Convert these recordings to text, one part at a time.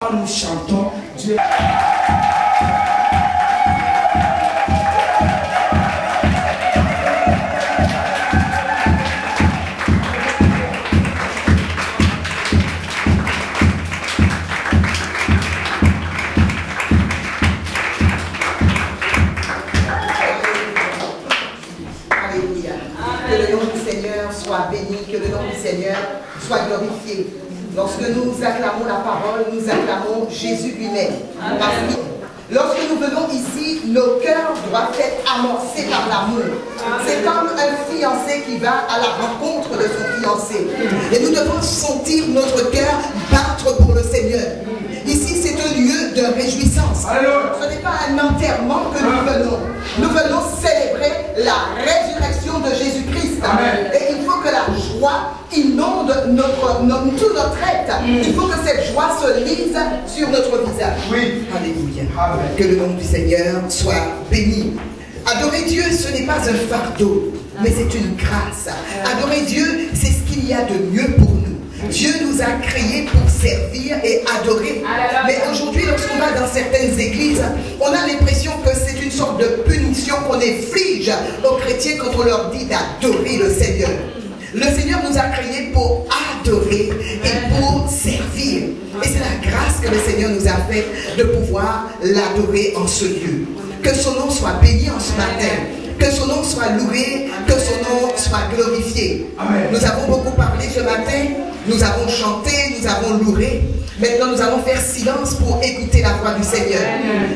Nous chantons Dieu. Alléluia. Que le nom du Seigneur soit béni, que le nom du Seigneur soit glorifié. Lorsque nous acclamons la parole, nous acclamons Jésus lui-même. Lorsque nous venons ici, nos cœurs doivent être amorcés par l'amour. C'est comme un fiancé qui va à la rencontre de son fiancé. Et nous devons sentir notre cœur battre pour le Seigneur. Ici, c'est un lieu de réjouissance. Ce n'est pas un enterrement que nous venons. Nous venons célébrer la résurrection de Jésus-Christ. Et il faut que la joie inonde tout notre être. Il faut que cette joie se lise sur notre visage. Alléluia. Que le nom du Seigneur soit béni. Adorer Dieu, ce n'est pas un fardeau, mais c'est une grâce. Adorer Dieu, c'est ce qu'il y a de mieux pour nous. Dieu nous a créés pour servir et adorer. Mais aujourd'hui, lorsqu'on va dans certaines églises, on a l'impression que c'est une sorte de punition qu'on inflige aux chrétiens quand on leur dit d'adorer le Seigneur. Le Seigneur nous a créés pour adorer et pour servir. Et c'est la grâce que le Seigneur nous a fait de pouvoir l'adorer en ce lieu. Que son nom soit béni en ce matin. Que son nom soit loué, que son nom soit glorifié. Amen. Nous avons beaucoup parlé ce matin, nous avons chanté, nous avons loué. Maintenant, nous allons faire silence pour écouter la voix du Seigneur.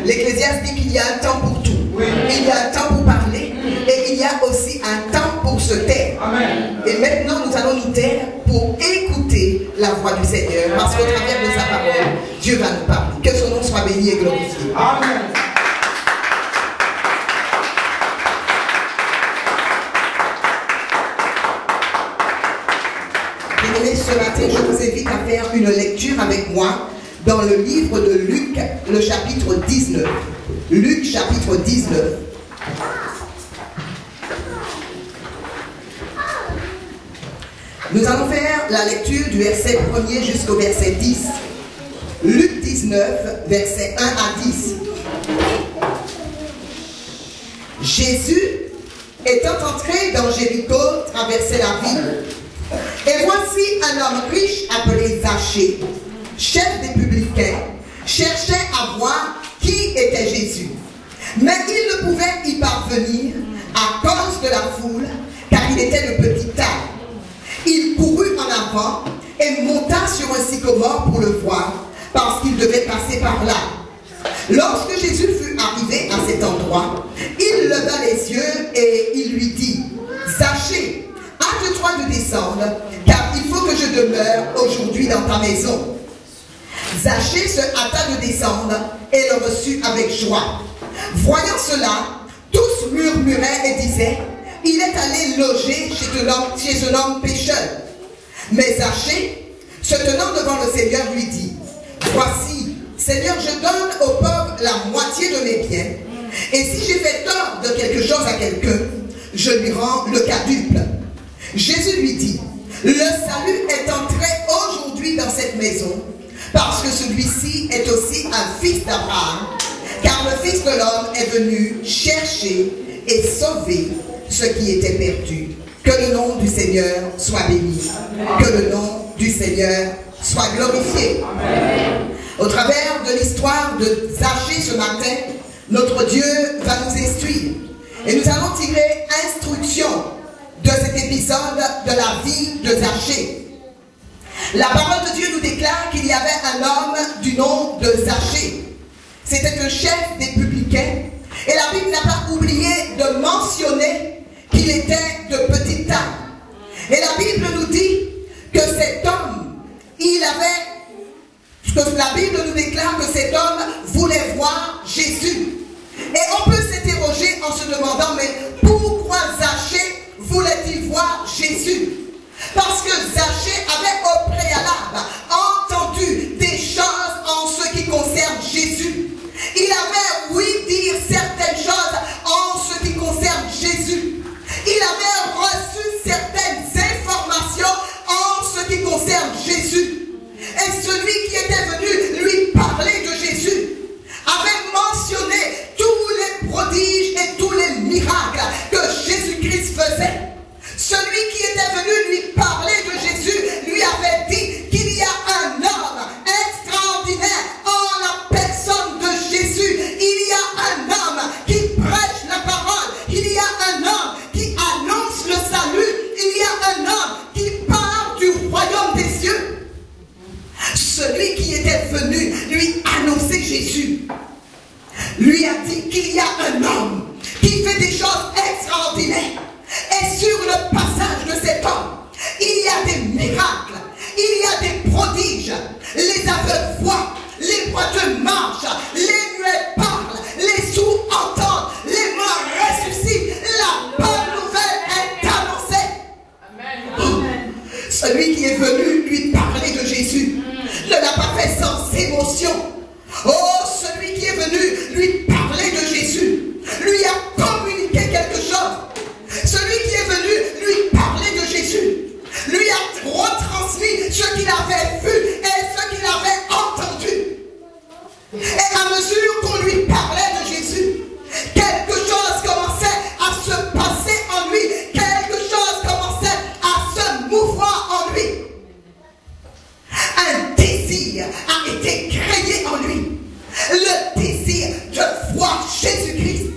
L'Ecclésiaste dit qu'il y a un temps pour tout. Il y a un temps pour parler et il y a aussi un temps pour se taire. Amen. Et maintenant, nous allons nous taire pour écouter la voix du Seigneur. Parce qu'au travers de sa parole, Dieu va nous parler. Que son nom soit béni et glorifié. Amen. Ce matin, je vous invite à faire une lecture avec moi dans le livre de Luc, le chapitre 19. Luc, chapitre 19. Nous allons faire la lecture du verset 1er jusqu'au verset 10. Luc 19, verset 1 à 10. Jésus, étant entré dans Jéricho, traversait la ville. Et voici un homme riche appelé Zachée, chef des publicains, cherchait à voir qui était Jésus. Mais il ne pouvait y parvenir à cause de la foule, car il était de petite taille. Il courut en avant et monta sur un sycomore pour le voir, parce qu'il devait passer par là. Lorsque Jésus fut arrivé à cet endroit, il leva les yeux et il lui dit, « Zachée, hâte-toi de descendre, car il faut que je demeure aujourd'hui dans ta maison. » Zachée se hâta de descendre et le reçut avec joie. Voyant cela, tous murmuraient et disaient, « Il est allé loger chez un homme pécheur. » Mais Zachée, se tenant devant le Seigneur, lui dit, « Voici, Seigneur, je donne aux pauvres la moitié de mes biens, et si j'ai fait tort de quelque chose à quelqu'un, je lui rends le quadruple. » Jésus lui dit, « Le salut est entré aujourd'hui dans cette maison, parce que celui-ci est aussi un fils d'Abraham, car le Fils de l'homme est venu chercher et sauver ce qui était perdu. » Que le nom du Seigneur soit béni. Amen. Que le nom du Seigneur soit glorifié. Amen. Au travers de l'histoire de Zachée ce matin, notre Dieu va nous instruire. Et nous allons tirer instruction de cet épisode de la vie de Zachée. La parole de Dieu nous déclare qu'il y avait un homme du nom de Zachée. C'était un chef des publicains. Et la Bible n'a pas oublié de mentionner qu'il était de petite taille. Et la Bible nous dit que cet homme, la Bible nous déclare que cet homme voulait voir Jésus. Et on peut s'interroger en se demandant, mais pourquoi Zachée voulait-il voir Jésus? Parce que Zachée avait au préalable entendu des choses en ce qui concerne Jésus. Il avait ouï dire certaines choses en ce qui concerne Jésus. Il avait reçu certaines informations en ce qui concerne Jésus. Et celui qui était venu lui émotion. Oh, celui qui est venu lui parler de Jésus, lui a communiqué quelque chose. Celui qui est venu lui parler de Jésus, lui a retransmis ce qu'il avait vu et ce qu'il avait entendu. Et à mesure qu'on lui parlait de Jésus, quelque chose commençait à se passer en lui, quelque chose commençait à se mouvoir en lui. Un désir a été créé en lui, le désir de voir Jésus-Christ.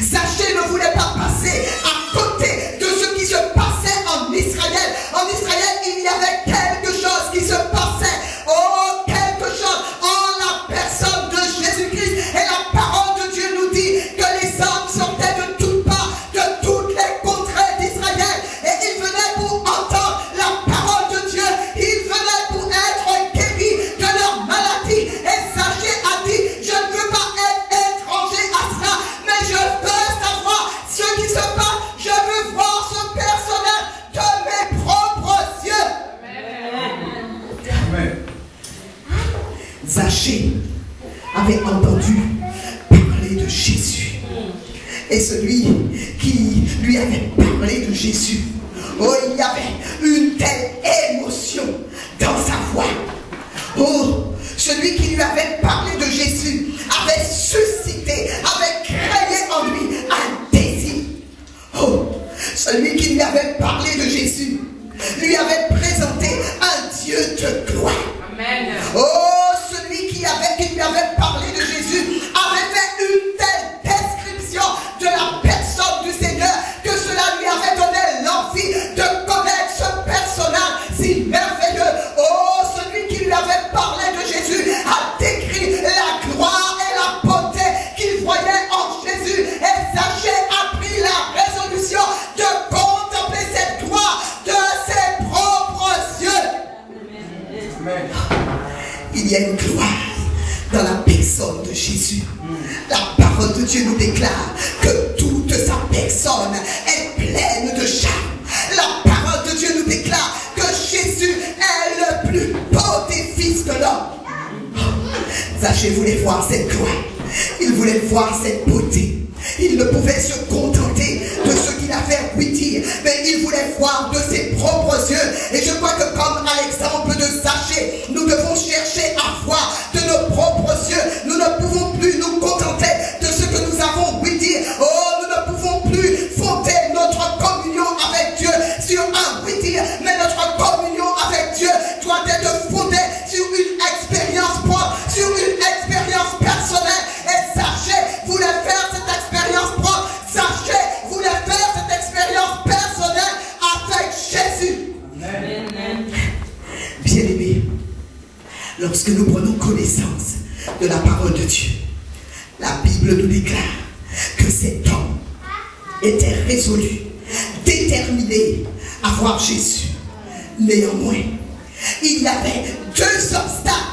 Zaché ne voulait pas passer à côté de ce qui se passait en Israël. En Israël, il y avait quelque chose qui se passait. Oh, quelque chose en la personne de Jésus-Christ. Et la parole de Dieu nous dit que les hommes sortaient de toutes parts, de toutes les contrées d'Israël. Et ils venaient pour entendre la parole de Dieu. Ils venaient pour être guéris de leur maladie. Et Zaché a dit, je ne veux pas être étranger à cela, mais je veux savoir ce qui se passe. Je veux voir ce personnage de mes propres yeux. Amen. Zaché avait entendu parler de Jésus. Et celui qui lui avait parlé de Jésus, oh, il y avait une telle émotion dans sa voix. Oh, celui qui lui avait parlé de Jésus avait suscité, avait créé en lui un désir. Oh, celui qui lui avait parlé de Jésus lui avait présenté un Dieu de gloire. Amen. Oh, celui qui lui avait parlé de Jésus avait fait une telle description de la personne du Seigneur que cela lui avait donné l'envie de connaître ce personnage si merveilleux. Oh, celui qui lui avait parlé de Jésus a décrit la gloire et la beauté qu'il voyait en Jésus. Et Zaché a pris la résolution de contempler cette gloire de ses propres yeux. Amen. Il y a une gloire dans la personne de Jésus. La parole de Dieu nous déclare que toute sa personne est pleine de charme. La parole de Dieu nous déclare que Jésus est le plus beau des fils de l'homme. Zaché voulait voir cette gloire. Il voulait voir cette beauté. Il ne pouvait se contenter de ce qu'il avait ouï dire, mais il voulait voir de ses propres yeux. Et je crois que comme à l'exemple de Zaché, nous devons chercher à voir de nos propres yeux. Nous ne pouvons plus nous contenter de ce que nous avons ouï dire. Oh, nous ne pouvons plus fonder notre communion avec Dieu sur un ouï dire, mais notre communion avec Dieu doit être fondée sur une expérience propre, sur une expérience personnelle. Et Zaché voulait faire cette expérience propre. Zaché voulait faire cette expérience personnelle avec Jésus. Amen. Bien-aimés, lorsque nous prenons connaissance de la parole de Dieu, la Bible nous déclare que cet homme était résolu, déterminé à voir Jésus. Néanmoins, il y avait deux obstacles